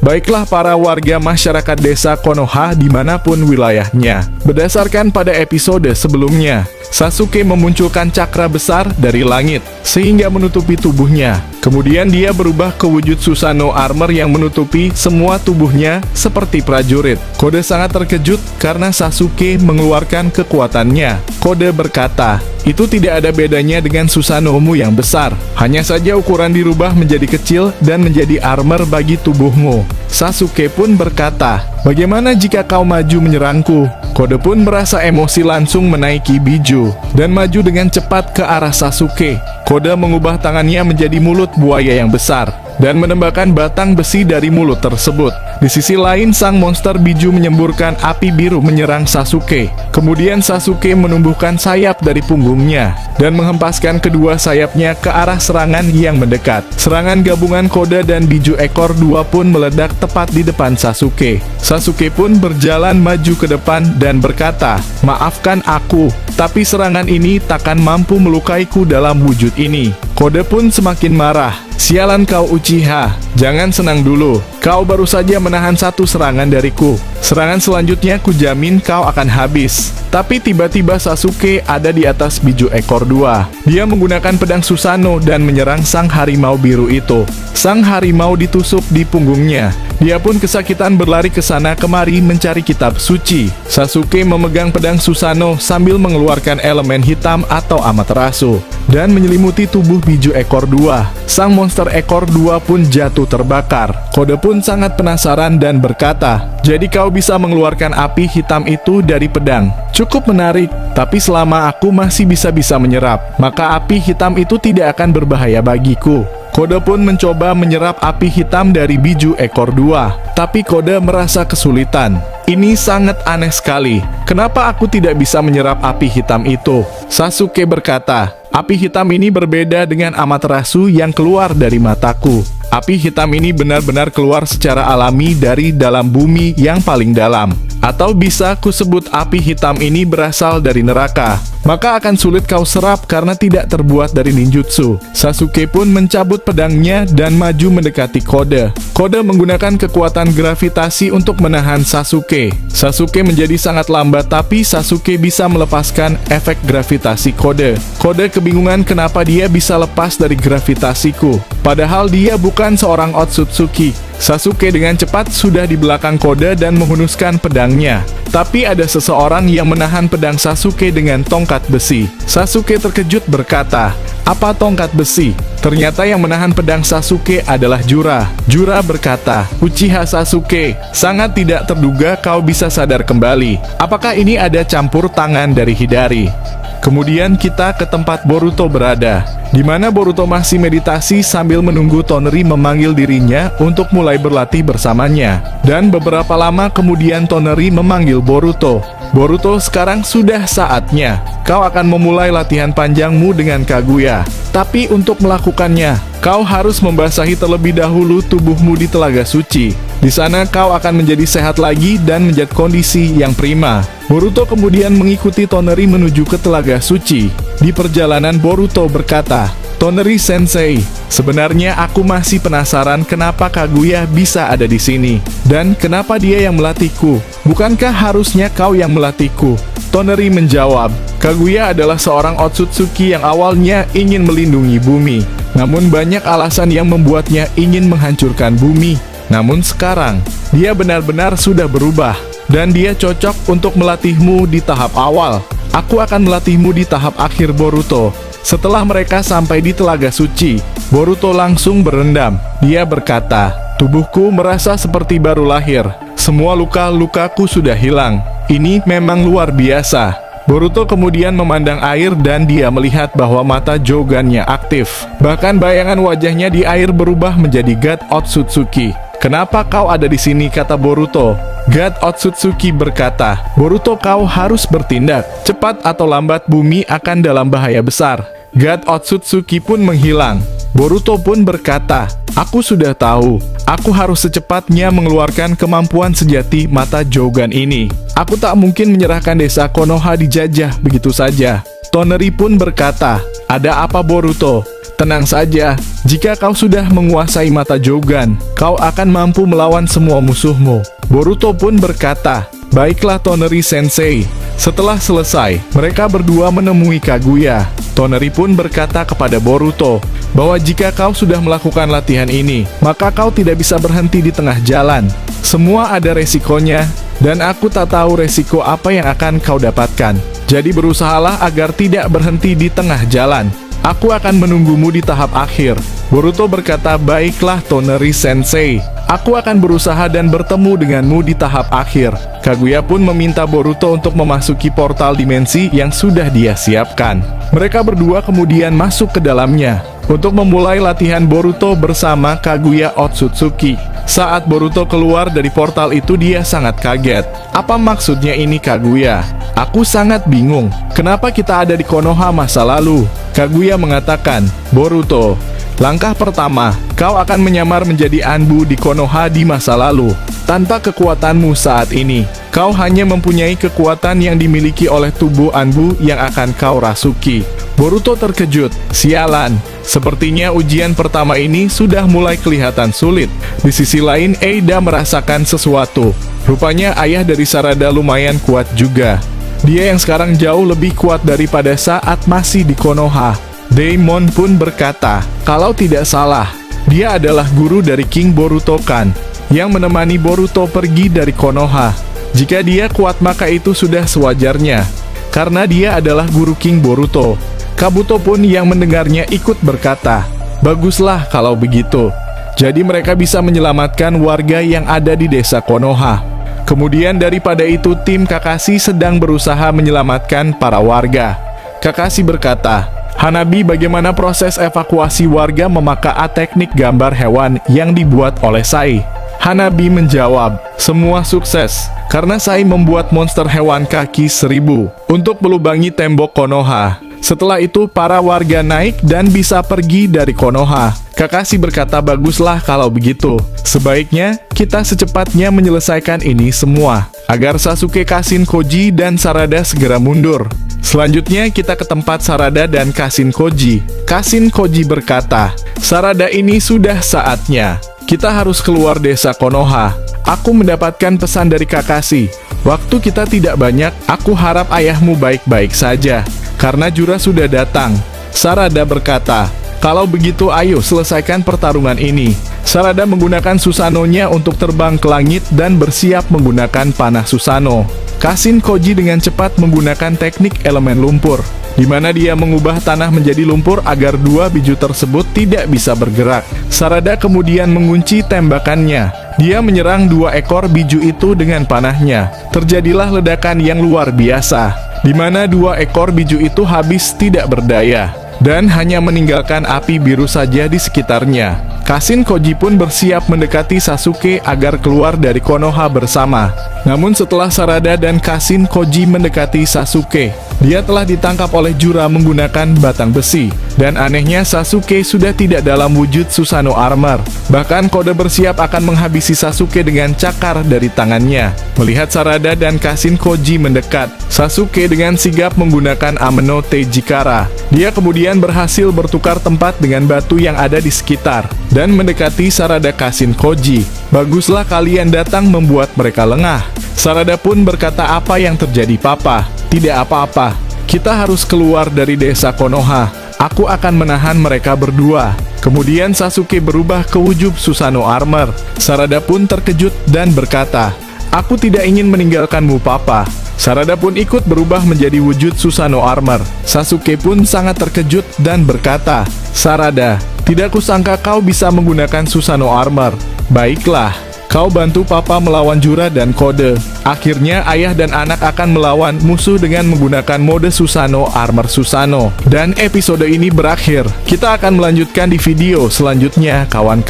Baiklah para warga masyarakat desa Konoha dimanapun wilayahnya. Berdasarkan pada episode sebelumnya, Sasuke memunculkan cakra besar dari langit, sehingga menutupi tubuhnya. Kemudian dia berubah ke wujud Susanoo Armor yang menutupi semua tubuhnya seperti prajurit. Kode sangat terkejut karena Sasuke mengeluarkan kekuatannya. Kode berkata, "Itu tidak ada bedanya dengan Susanoo-mu yang besar. Hanya saja ukuran dirubah menjadi kecil dan menjadi armor bagi tubuhmu." Sasuke pun berkata, "Bagaimana jika kau maju menyerangku?" Kode pun merasa emosi langsung menaiki Biju dan maju dengan cepat ke arah Sasuke. Kode mengubah tangannya menjadi mulut buaya yang besar dan menembakkan batang besi dari mulut tersebut. Di sisi lain, sang monster Biju menyemburkan api biru menyerang Sasuke. Kemudian Sasuke menumbuhkan sayap dari punggungnya dan menghempaskan kedua sayapnya ke arah serangan yang mendekat. Serangan gabungan Kode dan Biju ekor dua pun meledak tepat di depan Sasuke. Sasuke pun berjalan maju ke depan dan berkata, "Maafkan aku, tapi serangan ini takkan mampu melukaiku dalam wujud ini." Kode pun semakin marah. "Sialan kau Uchiha, jangan senang dulu. Kau baru saja menahan satu serangan dariku. Serangan selanjutnya kujamin kau akan habis." Tapi tiba-tiba Sasuke ada di atas Biju ekor dua. Dia menggunakan pedang Susanoo dan menyerang sang harimau biru itu. Sang harimau ditusuk di punggungnya. Dia pun kesakitan berlari ke sana kemari mencari kitab suci. Sasuke memegang pedang Susanoo sambil mengeluarkan elemen hitam atau Amaterasu dan menyelimuti tubuh Biju ekor dua. Sang monster ekor dua pun jatuh terbakar. Kode pun sangat penasaran dan berkata, "Jadi kau bisa mengeluarkan api hitam itu dari pedang? Cukup menarik, tapi selama aku masih bisa menyerap, maka api hitam itu tidak akan berbahaya bagiku." Kode pun mencoba menyerap api hitam dari Biju ekor dua, tapi Kode merasa kesulitan. Ini sangat aneh sekali. Kenapa aku tidak bisa menyerap api hitam itu? Sasuke berkata, "Api hitam ini berbeda dengan Amaterasu yang keluar dari mataku. Api hitam ini benar-benar keluar secara alami dari dalam bumi yang paling dalam. Atau bisa kusebut api hitam ini berasal dari neraka. Maka akan sulit kau serap karena tidak terbuat dari ninjutsu." Sasuke pun mencabut pedangnya dan maju mendekati Kode. Kode menggunakan kekuatan gravitasi untuk menahan Sasuke. Sasuke menjadi sangat lambat, tapi Sasuke bisa melepaskan efek gravitasi Kode. Kode kebingungan kenapa dia bisa lepas dari gravitasiku. Padahal dia bukan seorang Otsutsuki. Sasuke dengan cepat sudah di belakang Kode dan menghunuskan pedangnya. Tapi ada seseorang yang menahan pedang Sasuke dengan tongkat besi. Sasuke terkejut berkata, "Apa tongkat besi?" Ternyata yang menahan pedang Sasuke adalah Jura. Jura berkata, "Uchiha Sasuke, sangat tidak terduga kau bisa sadar kembali. Apakah ini ada campur tangan dari Hidari?" Kemudian kita ke tempat Boruto berada, di mana Boruto masih meditasi sambil menunggu Toneri memanggil dirinya untuk mulai berlatih bersamanya. Dan beberapa lama kemudian Toneri memanggil Boruto. "Boruto, sekarang sudah saatnya. Kau akan memulai latihan panjangmu dengan Kaguya. Tapi untuk melakukannya, kau harus membasahi terlebih dahulu tubuhmu di Telaga Suci. Di sana kau akan menjadi sehat lagi dan menjadi kondisi yang prima." Boruto kemudian mengikuti Toneri menuju ke Telaga Suci. Di perjalanan Boruto berkata, "Toneri Sensei, sebenarnya aku masih penasaran kenapa Kaguya bisa ada di sini dan kenapa dia yang melatihku. Bukankah harusnya kau yang melatihku?" Toneri menjawab, "Kaguya adalah seorang Otsutsuki yang awalnya ingin melindungi bumi. Namun banyak alasan yang membuatnya ingin menghancurkan bumi. Namun sekarang, dia benar-benar sudah berubah. Dan dia cocok untuk melatihmu di tahap awal. Aku akan melatihmu di tahap akhir Boruto." Setelah mereka sampai di Telaga Suci, Boruto langsung berendam. Dia berkata, "Tubuhku merasa seperti baru lahir. Semua luka-lukaku sudah hilang. Ini memang luar biasa." Boruto kemudian memandang air dan dia melihat bahwa mata Jogannya aktif. Bahkan bayangan wajahnya di air berubah menjadi God Otsutsuki. "Kenapa kau ada di sini?" kata Boruto. God Otsutsuki berkata, "Boruto, kau harus bertindak. Cepat atau lambat bumi akan dalam bahaya besar." God Otsutsuki pun menghilang. Boruto pun berkata, "Aku sudah tahu. Aku harus secepatnya mengeluarkan kemampuan sejati mata Jogan ini. Aku tak mungkin menyerahkan desa Konoha dijajah begitu saja." Toneri pun berkata, "Ada apa Boruto?" Tenang saja, jika kau sudah menguasai mata Jougan, kau akan mampu melawan semua musuhmu. Boruto pun berkata, baiklah Toneri Sensei. Setelah selesai, mereka berdua menemui Kaguya. Toneri pun berkata kepada Boruto, bahwa jika kau sudah melakukan latihan ini, maka kau tidak bisa berhenti di tengah jalan. Semua ada resikonya, dan aku tak tahu resiko apa yang akan kau dapatkan. Jadi berusahalah agar tidak berhenti di tengah jalan. Aku akan menunggumu di tahap akhir. Boruto berkata, baiklah Toneri Sensei. Aku akan berusaha dan bertemu denganmu di tahap akhir. Kaguya pun meminta Boruto untuk memasuki portal dimensi yang sudah dia siapkan. Mereka berdua kemudian masuk ke dalamnya untuk memulai latihan Boruto bersama Kaguya Otsutsuki. Saat Boruto keluar dari portal itu, dia sangat kaget. Apa maksudnya ini Kaguya? Aku sangat bingung. Kenapa kita ada di Konoha masa lalu? Kaguya mengatakan, Boruto, langkah pertama, kau akan menyamar menjadi Anbu di Konoha di masa lalu. Tanpa kekuatanmu saat ini, kau hanya mempunyai kekuatan yang dimiliki oleh tubuh Anbu yang akan kau rasuki. Boruto terkejut. Sialan, sepertinya ujian pertama ini sudah mulai kelihatan sulit. Di sisi lain, Eida merasakan sesuatu. Rupanya ayah dari Sarada lumayan kuat juga. Dia yang sekarang jauh lebih kuat daripada saat masih di Konoha. Daimon pun berkata, kalau tidak salah, dia adalah guru dari King Borutokan, yang menemani Boruto pergi dari Konoha. Jika dia kuat maka itu sudah sewajarnya, karena dia adalah guru King Boruto. Kabuto pun yang mendengarnya ikut berkata, baguslah kalau begitu. Jadi mereka bisa menyelamatkan warga yang ada di desa Konoha. Kemudian daripada itu tim Kakashi sedang berusaha menyelamatkan para warga. Kakashi berkata, Hanabi, bagaimana proses evakuasi warga memakai teknik gambar hewan yang dibuat oleh Sai? Hanabi menjawab, semua sukses, karena Sai membuat monster hewan kaki 1000 untuk melubangi tembok Konoha. Setelah itu para warga naik dan bisa pergi dari Konoha. Kakashi berkata, baguslah kalau begitu. Sebaiknya kita secepatnya menyelesaikan ini semua, agar Sasuke, Kashin Koji, dan Sarada segera mundur. Selanjutnya kita ke tempat Sarada dan Kashin Koji. Kashin Koji berkata, Sarada, ini sudah saatnya. Kita harus keluar desa Konoha. Aku mendapatkan pesan dari Kakashi. Waktu kita tidak banyak, aku harap ayahmu baik-baik saja, karena Jura sudah datang. Sarada berkata, kalau begitu ayo selesaikan pertarungan ini. Sarada menggunakan Susanoo-nya untuk terbang ke langit dan bersiap menggunakan panah Susanoo. Kashin Koji dengan cepat menggunakan teknik elemen lumpur, di mana dia mengubah tanah menjadi lumpur agar dua biju tersebut tidak bisa bergerak. Sarada kemudian mengunci tembakannya. Dia menyerang dua ekor biju itu dengan panahnya. Terjadilah ledakan yang luar biasa, di mana dua ekor biju itu habis tidak berdaya, dan hanya meninggalkan api biru saja di sekitarnya. Kashin Koji pun bersiap mendekati Sasuke agar keluar dari Konoha bersama. Namun setelah Sarada dan Kashin Koji mendekati Sasuke, dia telah ditangkap oleh Jura menggunakan batang besi. Dan anehnya Sasuke sudah tidak dalam wujud Susanoo Armor. Bahkan kode bersiap akan menghabisi Sasuke dengan cakar dari tangannya. Melihat Sarada dan Kashin Koji mendekat, Sasuke dengan sigap menggunakan Ameno Teijikara. Dia kemudian berhasil bertukar tempat dengan batu yang ada di sekitar dan mendekati Sarada Kashin Koji. Baguslah kalian datang membuat mereka lengah. Sarada pun berkata, apa yang terjadi papa? Tidak apa-apa. Kita harus keluar dari desa Konoha. Aku akan menahan mereka berdua. Kemudian Sasuke berubah ke wujud Susanoo Armor. Sarada pun terkejut dan berkata, aku tidak ingin meninggalkanmu papa. Sarada pun ikut berubah menjadi wujud Susanoo Armor. Sasuke pun sangat terkejut dan berkata, Sarada, tidak kusangka kau bisa menggunakan Susanoo Armor. Baiklah, kau bantu papa melawan Jura dan Kode. Akhirnya ayah dan anak akan melawan musuh dengan menggunakan mode Susanoo Armor Susanoo. Dan episode ini berakhir. Kita akan melanjutkan di video selanjutnya, kawan.